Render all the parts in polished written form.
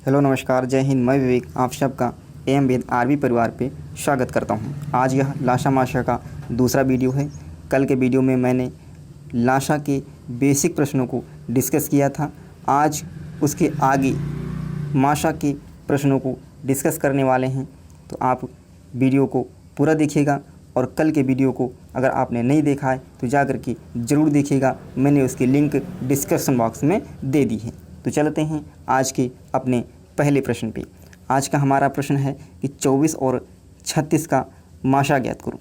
Hello नमस्कार, जय हिंद। मैं विवेक आप सबका एम वेद आरबी परिवार पे स्वागत करता हूँ। आज यह लाशा माशा का दूसरा वीडियो है। कल के वीडियो में मैंने लाशा के बेसिक प्रश्नों को डिस्कस किया था। आज उसके आगे माशा के प्रश्नों को डिस्कस करने वाले हैं, तो आप वीडियो को पूरा देखिएगा। और कल के वीडियो को अगर आपने नहीं देखा है तो जा कर के ज़रूर देखिएगा। मैंने उसकी लिंक डिस्क्रिप्शन बॉक्स में दे दी है। तो चलते हैं आज के अपने पहले प्रश्न पे। आज का हमारा प्रश्न है कि 24 और 36 का माशा ज्ञात करो।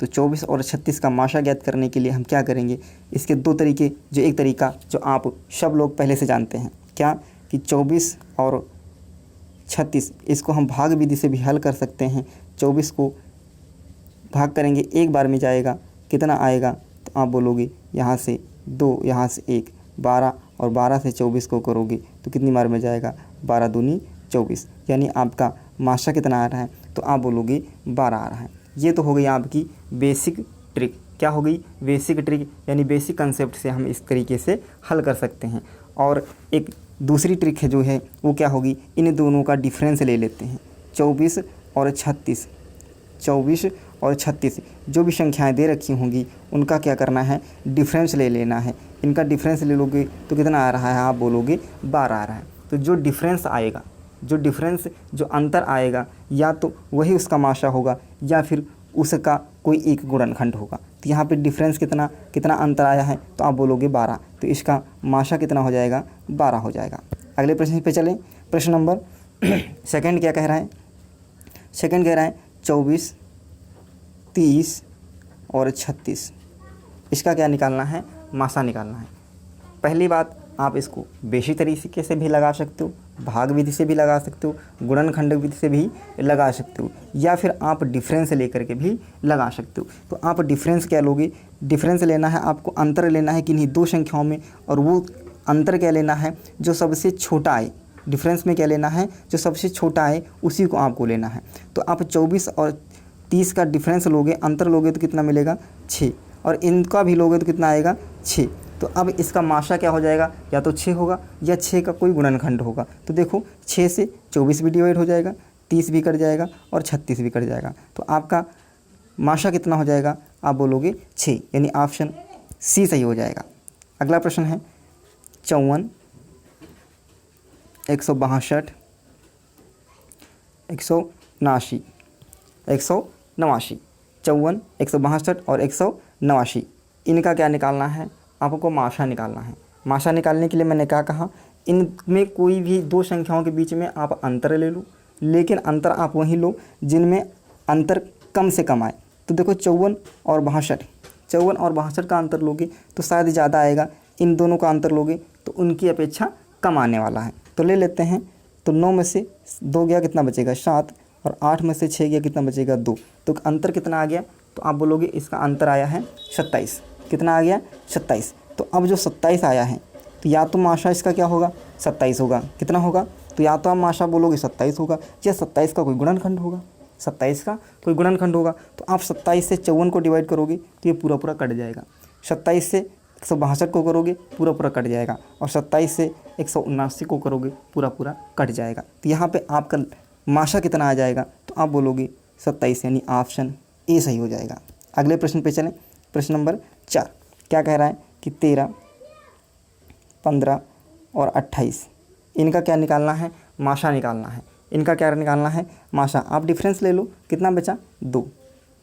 तो 24 और 36 का माशा ज्ञात करने के लिए हम क्या करेंगे, इसके दो तरीके, जो एक तरीका जो आप सब लोग पहले से जानते हैं, क्या कि 24 और 36 इसको हम भाग विधि से भी हल कर सकते हैं। 24 को भाग करेंगे, एक बार में जाएगा, कितना आएगा, तो आप बोलोगे यहाँ से 2, यहाँ से 1, 12, और 12 से 24 को करोगे तो कितनी बार में जाएगा, 12 दूनी 24, यानी आपका माशा कितना आ रहा है, तो आप बोलोगे 12 आ रहा है। ये तो हो गई आपकी बेसिक ट्रिक। क्या हो गई? बेसिक ट्रिक, यानी बेसिक कंसेप्ट से हम इस तरीके से हल कर सकते हैं। और एक दूसरी ट्रिक है जो है वो क्या होगी, इन दोनों का डिफरेंस ले लेते हैं। 24 और 36, 24 और 36 जो भी संख्याएं दे रखी होंगी उनका क्या करना है, डिफरेंस ले लेना है। इनका डिफरेंस ले लोगे तो कितना आ रहा है, आप बोलोगे 12 आ रहा है। तो जो डिफरेंस आएगा, जो अंतर आएगा, या तो वही उसका माशा होगा या फिर उसका कोई एक गुणनखंड होगा। तो यहाँ पे डिफरेंस कितना अंतर आया है, तो आप बोलोगे 12, तो इसका माशा कितना हो जाएगा, 12 हो जाएगा। अगले प्रश्न पे चलें। प्रश्न नंबर सेकंड क्या कह रहा है? सेकंड कह रहा है 24, 30 और 36, इसका क्या निकालना है, माशा निकालना है। पहली बात, आप इसको बेसिक तरीके से भी लगा सकते हो, भाग विधि से भी लगा सकते हो, गुणनखंड विधि से भी लगा सकते हो, या फिर आप डिफरेंस लेकर के भी लगा सकते हो। तो आप डिफरेंस क्या लोगे, डिफरेंस लेना है आपको, अंतर लेना है किन्हीं दो संख्याओं में, और वो अंतर क्या लेना है, जो सबसे छोटा आए। डिफरेंस में क्या लेना है, जो सबसे छोटा है उसी को आपको लेना है। तो आप 24 और 30 का डिफरेंस लोगे, अंतर लोगे तो कितना मिलेगा, 6, और इनका भी लोगे तो कितना आएगा, 6। तो अब इसका माशा क्या हो जाएगा, या तो 6 होगा या 6 का कोई गुणनखंड होगा। तो देखो 6 से 24 भी डिवाइड हो जाएगा, 30 भी कट जाएगा और 36 भी कट जाएगा। तो आपका माशा कितना हो जाएगा, आप बोलोगे 6, यानी ऑप्शन सी सही हो जाएगा। अगला प्रश्न है 54, 162, 179, 189, 54, 162 और 189, इनका क्या निकालना है, आपको माशा निकालना है। माशा निकालने के लिए मैंने क्या कहा, इनमें कोई भी दो संख्याओं के बीच में आप अंतर ले लो, लेकिन अंतर आप वही लो जिनमें अंतर कम से कम आए। तो देखो 54 और 62 का अंतर लोगे तो शायद ज़्यादा आएगा, इन दोनों का अंतर लोगे तो उनकी अपेक्षा कम आने वाला है। तो ले लेते हैं। तो 9 में से 2 गया, कितना बचेगा, 7, और 8 में से 6 गया, कितना बचेगा, 2। तो अंतर कितना आ गया, तो आप बोलोगे इसका अंतर आया है 27। कितना आ गया, 27। तो अब जो 27 आया है, तो या तो माशा इसका क्या होगा, 27 होगा। कितना होगा, तो या तो आप माशा बोलोगे 27 होगा, या 27 का कोई गुणनखंड होगा, 27 का कोई गुणनखंड होगा। तो आप 27 से 54 को डिवाइड करोगे तो ये पूरा पूरा कट जाएगा। 27 से 162 को करोगे पूरा पूरा कट जाएगा, और 27 से 179 को करोगे पूरा पूरा कट जाएगा। तो यहाँ पे आपका माशा कितना आ जाएगा, तो आप बोलोगे 27, यानी ऑप्शन ए सही हो जाएगा। अगले प्रश्न पे चलें। प्रश्न नंबर 4 क्या कह रहा है कि 13, 15 और 28, इनका क्या निकालना है, माशा निकालना है। इनका क्या निकालना है, माशा। आप डिफरेंस ले लो, कितना बचा, 2।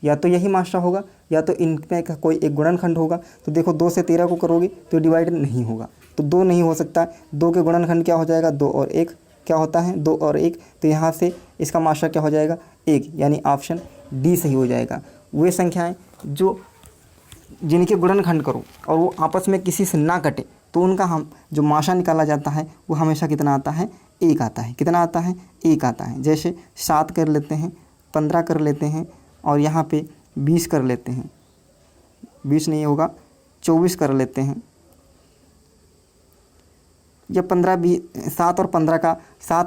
या तो यही माशा होगा या तो इनमें का कोई एक गुणनखंड होगा। तो देखो 2 से 13 को करोगे तो डिवाइड नहीं होगा, तो 2 नहीं हो सकता। 2 के गुणनखंड क्या हो जाएगा, 2 और 1 क्या होता है, 2 और 1। तो यहाँ से इसका माशा क्या हो जाएगा, 1, यानी ऑप्शन डी सही हो जाएगा। वे संख्याएँ जिनके गुणनखंड करो और वो आपस में किसी से ना कटे, तो उनका हम जो माशा निकाला जाता है वो हमेशा कितना आता है, 1 आता है। कितना आता है, 1 आता है। जैसे 7 कर लेते हैं, 15 कर लेते हैं, और यहाँ पे 20 कर लेते हैं, 20 नहीं होगा, 24 कर लेते हैं, या 7 और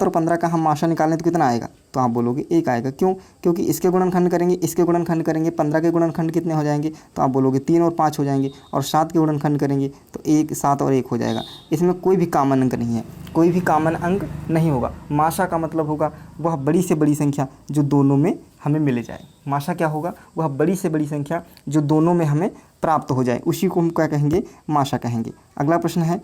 15 का हम माशा निकालें तो कितना आएगा, तो आप बोलोगे 1 आएगा। क्यों? क्योंकि इसके गुणनखंड करेंगे, 15 के गुणनखंड कितने हो जाएंगे, तो आप बोलोगे 3 और 5 हो जाएंगे, और 7 के गुणनखंड करेंगे तो 1, 7 और 1 हो जाएगा। इसमें कोई भी कॉमन अंक नहीं है, कोई भी कॉमन अंक नहीं होगा। माशा का मतलब होगा वह बड़ी से बड़ी संख्या जो दोनों में हमें मिल जाए। माशा क्या होगा? वह बड़ी से बड़ी संख्या जो दोनों में हमें प्राप्त हो जाए, उसी को हम क्या कहेंगे? माशा कहेंगे। अगला प्रश्न है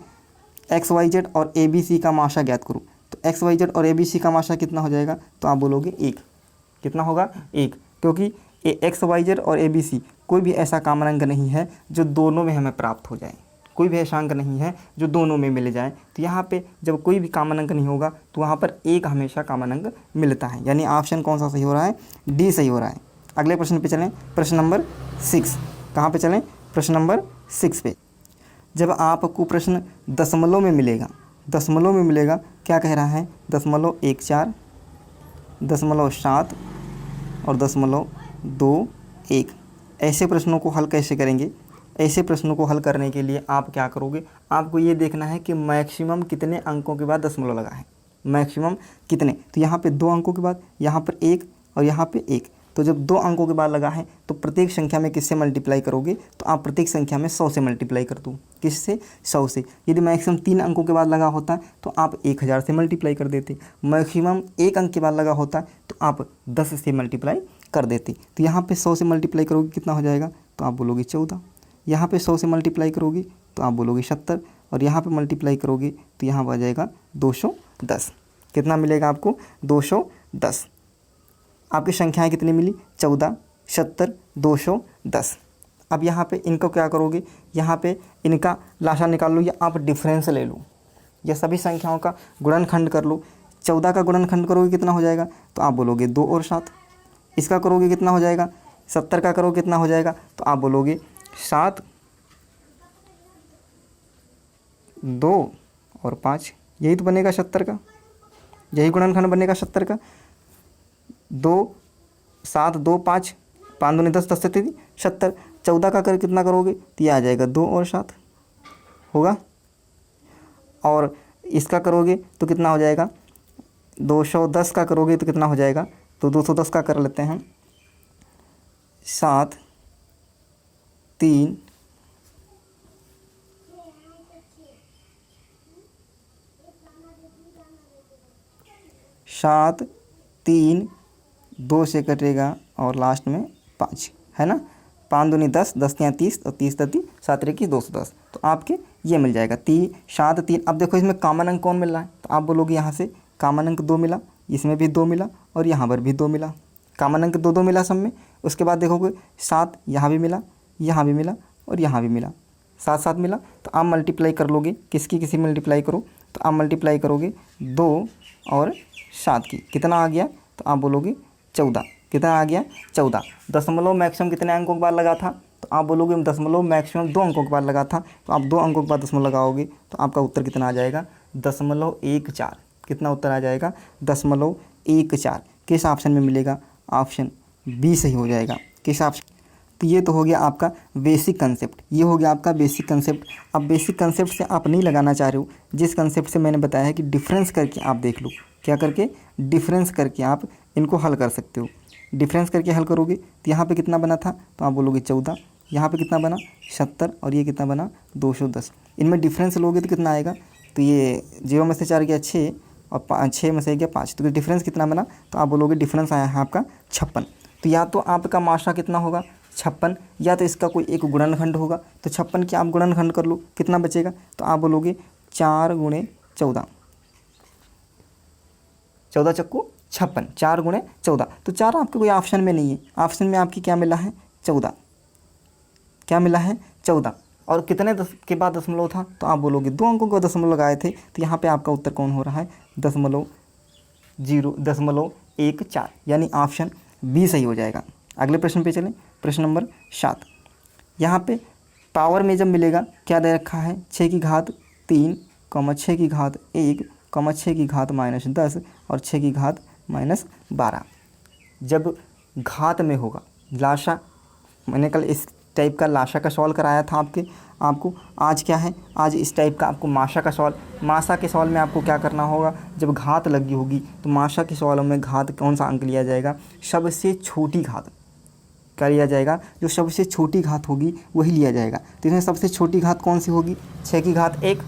XYZ और ABC का माशा ज्ञात करो। तो XYZ और ABC का माशा कितना हो जाएगा? तो आप बोलोगे 1। कितना होगा? 1, क्योंकि XYZ और ABC कोई भी ऐसा कॉमन अंक नहीं है जो दोनों में हमें प्राप्त हो जाए। कोई भी ऐसा अंक नहीं है जो दोनों में मिल जाए। तो यहाँ पे जब कोई भी कॉमन अंक नहीं होगा तो वहाँ पर 1 हमेशा कॉमन अंक मिलता है। यानी ऑप्शन कौन सा सही हो रहा है? डी सही हो रहा है। अगले प्रश्न पे चलें, प्रश्न नंबर 6। कहाँ पे चलें? प्रश्न नंबर 6 पे। जब आपको प्रश्न दशमलव में मिलेगा, दशमलव में मिलेगा, क्या कह रहा है? 0.14, 0.7 और 0.21। ऐसे प्रश्नों को हल कैसे करेंगे? ऐसे प्रश्नों को हल करने के लिए आप क्या करोगे? आपको ये देखना है कि मैक्सिमम कितने अंकों के बाद दशमलव लगा है। मैक्सिमम कितने? तो यहाँ पे 2 अंकों के बाद, यहाँ पर 1 और यहाँ पे 1। तो जब 2 अंकों के बाद लगा है तो प्रत्येक संख्या में किससे मल्टीप्लाई करोगे? तो आप प्रत्येक संख्या में 100 से मल्टीप्लाई कर दो। किससे? 100 से। यदि मैक्सिमम 3 अंकों के बाद लगा होता तो आप 1000 से मल्टीप्लाई कर देते। मैक्सिमम 1 अंक के बाद लगा होता तो आप 10 से मल्टीप्लाई कर देते। तो यहाँ पे 100 से मल्टीप्लाई करोगे कितना हो जाएगा? तो आप बोलोगे 14। यहाँ पे 100 से मल्टीप्लाई करोगे तो आप बोलोगे 70 और यहाँ पे मल्टीप्लाई करोगे तो यहाँ आ जाएगा 210। कितना मिलेगा आपको? 210। आपकी संख्याएं कितनी मिली? 14, 70, 210। अब यहाँ पे इनको क्या करोगे? यहाँ पे इनका लाशा निकाल लो या आप डिफरेंस ले लो या सभी संख्याओं का गुणनखंड कर लो। 14 का गुणनखंड करोगे कितना हो जाएगा? तो आप बोलोगे 2 और 7। इसका करोगे कितना हो जाएगा? 70 का करोगे कितना हो जाएगा? तो आप बोलोगे 7, 2 और 5। यही तो बनेगा 70 का, यही गुणनखंड बनेगा 70 का। 2, 7, 2, 5, 5 दूनी 10, 10 से 3, 70। 14 का कर कितना करोगे? तो ये आ जाएगा 2 और 7 होगा। और इसका करोगे तो कितना हो जाएगा? 210 का करोगे तो कितना हो जाएगा? तो 210 का कर लेते हैं। 7, 3, 7, 3, 2 से कटेगा और लास्ट में 5 है ना। 5 दूनी 10, 10 तियाँ 30 और 30 30, 7 21, 210। तो आपके ये मिल जाएगा 3, 7, 3। अब देखो इसमें कॉमन अंक कौन मिल रहा है? तो आप बोलोगे यहाँ से कॉमन अंक 2 मिला, इसमें भी 2 मिला और यहाँ पर भी 2 मिला। कॉमन अंक 2 2 मिला सब में। उसके बाद देखोगे 7 यहाँ भी मिला, यहाँ भी मिला और यहाँ भी मिला, 7 7 मिला। तो आप मल्टीप्लाई कर लोगे, किसकी किसी मल्टीप्लाई करो तो आप मल्टीप्लाई करोगे 2 और 7 की। कितना आ गया? तो आप बोलोगे 14। कितना आ गया? 14। दशमलव मैक्सिमम कितने अंकों के बाद लगा था? तो आप बोलोगे दशमलव मैक्सिमम 2 अंकों के बाद लगा था। तो आप 2 अंकों के बाद दशमलव लगाओगे तो आपका उत्तर कितना आ जाएगा? 0.14। कितना उत्तर आ जाएगा? 0.14। किस ऑप्शन में मिलेगा? ऑप्शन बी सही हो जाएगा। किस ऑप्शन? तो ये तो हो गया आपका बेसिक कंसेप्ट, ये हो गया आपका बेसिक कंसेप्ट। अब बेसिक कंसेप्ट से आप नहीं लगाना चाह रहे हो, जिस कंसेप्ट से मैंने बताया है कि डिफरेंस करके आप देख लो। क्या करके? डिफरेंस करके आप इनको हल कर सकते हो। डिफरेंस करके हल करोगे तो यहाँ पे कितना बना था? तो आप बोलोगे 14। यहाँ पे कितना बना? 70 और ये कितना बना? 210। इनमें डिफरेंस लोगे तो कितना आएगा? तो ये 0 में से 4 गया 6 और 6 में से गया 5। तो डिफरेंस कितना बना? तो आप बोलोगे डिफरेंस आया है आपका 56। तो या तो आपका माशा कितना होगा? 56, या तो इसका कोई एक गुणनखंड होगा। तो 56 की आप गुणनखंड कर लो, कितना बचेगा? तो आप बोलोगे 4 × 14, 14 चक्कू 56, 4 × 14। तो 4 आपके कोई ऑप्शन में नहीं है। ऑप्शन में आपकी क्या मिला है? 14। क्या मिला है? 14। और कितने के बाद दशमलव था? तो आप बोलोगे 2 अंकों को दशमलव लगाए थे। तो यहाँ पे आपका उत्तर कौन हो रहा है? 0.14, यानी ऑप्शन बी सही हो जाएगा। अगले प्रश्न पे चलें, प्रश्न नंबर 7। यहाँ पे पावर में जब मिलेगा क्या दे रखा है? 6 की घात 3, 6 की घात 1, 6 की घात -10 और 6 की घात -12। जब घात में होगा लाशा, मैंने कल इस टाइप का लाशा का सवाल कराया था आपको। आज क्या है? आज इस टाइप का आपको माशा का सवाल। माशा के सवाल में आपको क्या करना होगा? जब घात लगी होगी तो माशा के सवालों में घात कौन सा अंक लिया जाएगा? सबसे छोटी घात क्या लिया जाएगा? जो सबसे छोटी घात होगी वही लिया जाएगा। तो इसमें सबसे छोटी घात कौन सी होगी? 6 की घात 1,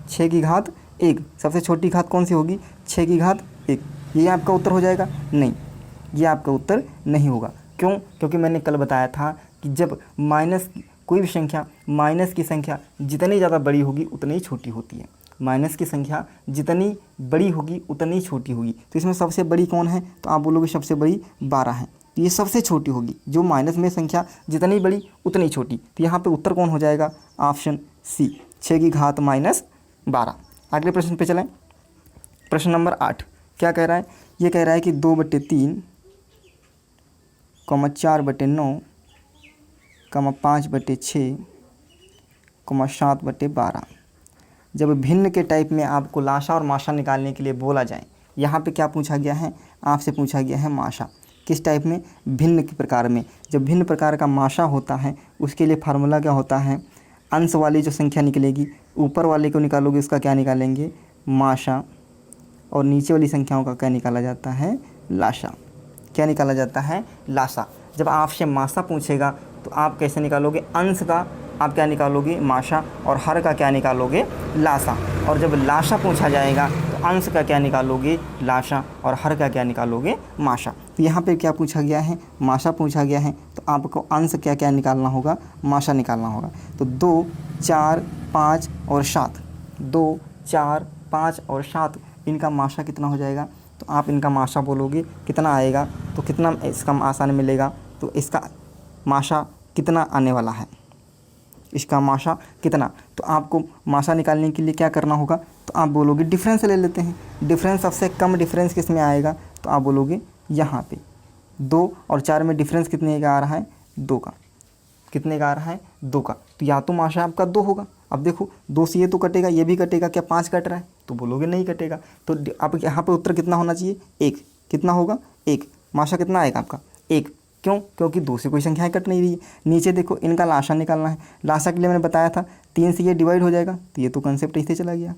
6 की घात 1, सबसे छोटी घात कौन सी होगी? 6 की घात 1। ये आपका उत्तर हो जाएगा? नहीं, ये आपका उत्तर नहीं होगा। क्यों? क्योंकि मैंने कल बताया था कि जब माइनस कोई भी संख्या, माइनस की संख्या जितनी ज़्यादा बड़ी होगी उतनी ही छोटी होती है। माइनस की संख्या जितनी बड़ी होगी उतनी ही छोटी होगी। तो इसमें सबसे बड़ी कौन है? तो आप बोलोगे सबसे बड़ी 12 है। तो ये सबसे छोटी होगी, जो माइनस में संख्या जितनी बड़ी उतनी छोटी। तो यहाँ पे उत्तर कौन हो जाएगा? ऑप्शन सी, 6 की घात -12। अगले प्रश्न पे चलें। प्रश्न नंबर 8 क्या कह रहा है? ये कह रहा है कि 2/3, 4/9, 5/6, 7/12 जब भिन्न के टाइप में आपको लाशा और माशा निकालने के लिए बोला जाए। यहाँ पे क्या पूछा गया है? आपसे पूछा गया है माशा। किस टाइप में? भिन्न के प्रकार में। जब भिन्न प्रकार का माशा होता है उसके लिए फार्मूला क्या होता है? अंश वाली जो संख्या निकलेगी, ऊपर वाले को निकालोगे उसका क्या निकालेंगे? माशा, और नीचे वाली संख्याओं का क्या निकाला जाता है? लाशा। क्या निकाला जाता है? लाशा। जब आपसे माशा पूछेगा तो आप कैसे निकालोगे? अंश का आप क्या निकालोगे? माशा, और हर का क्या निकालोगे? लाशा। और जब लाशा पूछा जाएगा तो अंश का क्या निकालोगे? लाशा, और हर का क्या निकालोगे? माशा। तो यहाँ पे क्या पूछा गया है? माशा पूछा गया है, तो आपको अंश क्या क्या निकालना होगा? माशा निकालना होगा। तो 2, 4, 5 और 7, 2, 4, 5 और 7, इनका माशा कितना हो जाएगा? तो आप इनका माशा बोलोगे कितना आएगा? तो कितना इसका आसान मिलेगा? तो इसका माशा कितना आने वाला है? इसका माशा कितना? तो आपको माशा निकालने के लिए क्या करना होगा? तो आप बोलोगे डिफरेंस ले लेते हैं। डिफरेंस, सबसे कम डिफरेंस किस में आएगा? तो आप बोलोगे यहाँ पे 2 और 4 में डिफरेंस कितने का आ रहा है? 2 का। कितने का आ रहा है? 2 का। तो या तो माशा आपका 2 होगा। अब देखो 2 से ये तो कटेगा, ये भी कटेगा, क्या 5 कट रहा है? तो बोलोगे नहीं कटेगा। तो आप यहाँ पे उत्तर कितना होना चाहिए? 1। कितना होगा? 1। माशा कितना आएगा आपका? 1। क्यों? क्योंकि 2 से कोई संख्याएं कट नहीं रही है। नीचे देखो, इनका लाशा निकालना है। लाशा के लिए मैंने बताया था 3 से ये डिवाइड हो जाएगा, तो ये तो कंसेप्ट इससे चला गया।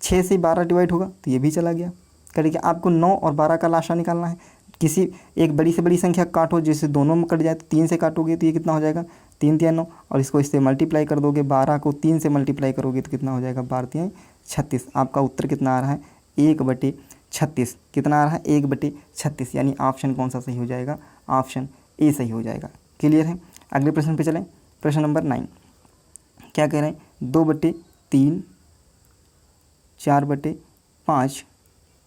6 से 12 डिवाइड होगा तो ये भी चला गया। करेंगे आपको 9 और 12 का लाशा निकालना है। किसी एक बड़ी से बड़ी संख्या काटो, जैसे दोनों में कट जाए, तो 3 से काटोगे तो ये कितना हो जाएगा? 3 3 9, और इसको इससे मल्टीप्लाई कर दोगे। 12 को 3 से मल्टीप्लाई करोगे तो कितना हो जाएगा? 12 3 36। आपका उत्तर कितना आ रहा है? 1/36। कितना आ रहा है? 1/36। यानी ऑप्शन कौन सा सही हो जाएगा? ऑप्शन ए सही हो जाएगा। क्लियर है? अगले प्रश्न पे चलें। प्रश्न नंबर 9 क्या कह रहे हैं? 2/3, 4/5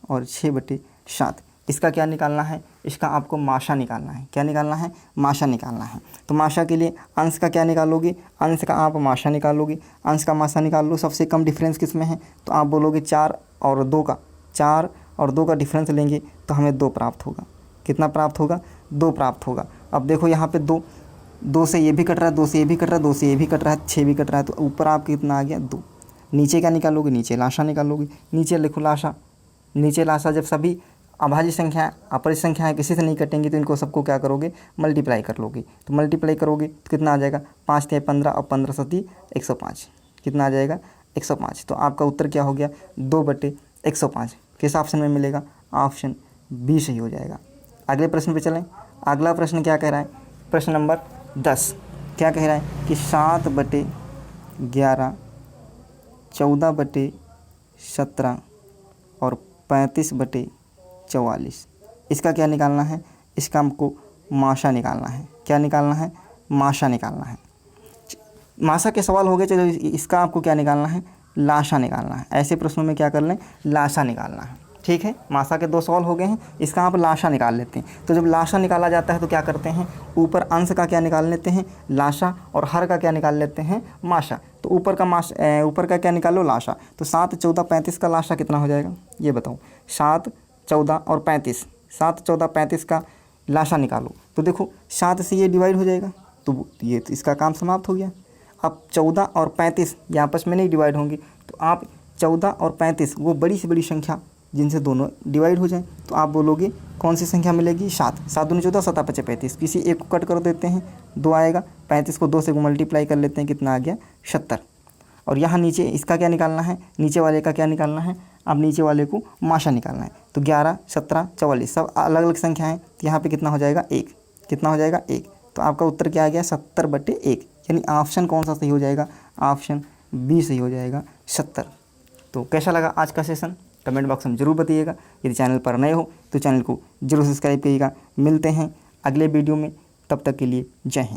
और 6/7, इसका क्या निकालना है? इसका आपको माशा निकालना है। क्या निकालना है? माशा निकालना है। तो माशा के लिए अंश का क्या निकालोगे? अंश का आप माशा निकालोगे। अंश का माशा निकाल लो। सबसे कम डिफरेंस किस में है? तो आप बोलोगे 4 और 2 का। 4 और 2 का डिफरेंस लेंगे तो हमें 2 प्राप्त होगा। कितना प्राप्त होगा? 2 प्राप्त होगा। अब देखो यहाँ पे 2 से ये भी कट रहा है, 2 से ये भी कट रहा है, 2 से ये भी कट रहा है, 6 भी कट रहा है, तो ऊपर आपके कितना आ गया? 2। नीचे क्या निकालोगे? नीचे लाशा निकालोगे। नीचे लिखो लाशा। नीचे लाशा, जब सभी अभाज्य संख्या अपरिज्य संख्याएँ किसी से नहीं कटेंगी तो इनको सबको क्या करोगे? मल्टीप्लाई कर लोगे। तो मल्टीप्लाई करोगे तो कितना आ जाएगा? 5 3 15 और 15 7 105। कितना आ जाएगा? 105। तो आपका उत्तर क्या हो गया? 2/105। किस ऑप्शन में मिलेगा? ऑप्शन बी सही हो जाएगा। अगले प्रश्न पे चलें। अगला प्रश्न क्या कह रहा है? प्रश्न नंबर 10 क्या कह रहा है? कि 7/11, 14/17 और 35/44, इसका क्या निकालना है? इसका हमको माशा निकालना है। क्या निकालना है? माशा निकालना है। माशा के सवाल हो गए, चलो इसका आपको क्या निकालना है? लाशा निकालना है। ऐसे प्रश्नों में क्या कर लें? लाशा निकालना है। ठीक है, माशा के 2 सवाल हो गए हैं, इसका आप लाशा निकाल लेते हैं। तो जब लाशा निकाला जाता है तो क्या करते हैं? ऊपर अंश का क्या निकाल लेते हैं? लाशा, और हर का क्या निकाल लेते हैं? माशा। तो ऊपर का क्या निकालो? लाशा। तो 7 14 35 का लाशा कितना हो जाएगा? ये बताओ। 7 14 और 35, 7 14 35 का लाशा निकालो। तो देखो 7 से ये डिवाइड हो जाएगा, तो ये तो इसका काम समाप्त हो गया। अब 14 और 35 ये आपस में नहीं डिवाइड होंगे, तो आप 14 और 35 वो बड़ी से बड़ी संख्या जिनसे दोनों डिवाइड हो जाएं, तो आप बोलोगे कौन सी संख्या मिलेगी? 7। 7 दूनी 14, 7 5 35। किसी एक को कट कर देते हैं, 2 आएगा। 35 को 2 से मल्टीप्लाई कर लेते हैं, कितना आ गया? 76। और यहाँ नीचे इसका क्या निकालना है? नीचे वाले का क्या निकालना है? अब नीचे वाले को माशा निकालना है। तो 11 17 44 सब अलग अलग संख्या हैं, तो यहाँ पे कितना हो जाएगा? 1। कितना हो जाएगा? 1। तो आपका उत्तर क्या आ गया? 70/1। यानी ऑप्शन कौन सा सही हो जाएगा? ऑप्शन बी सही हो जाएगा, 70। तो कैसा लगा आज का सेशन कमेंट बॉक्स में ज़रूर बताइएगा। यदि चैनल पर नए हो तो चैनल को जरूर सब्सक्राइब करिएगा। मिलते हैं अगले वीडियो में, तब तक के लिए जय हिंद।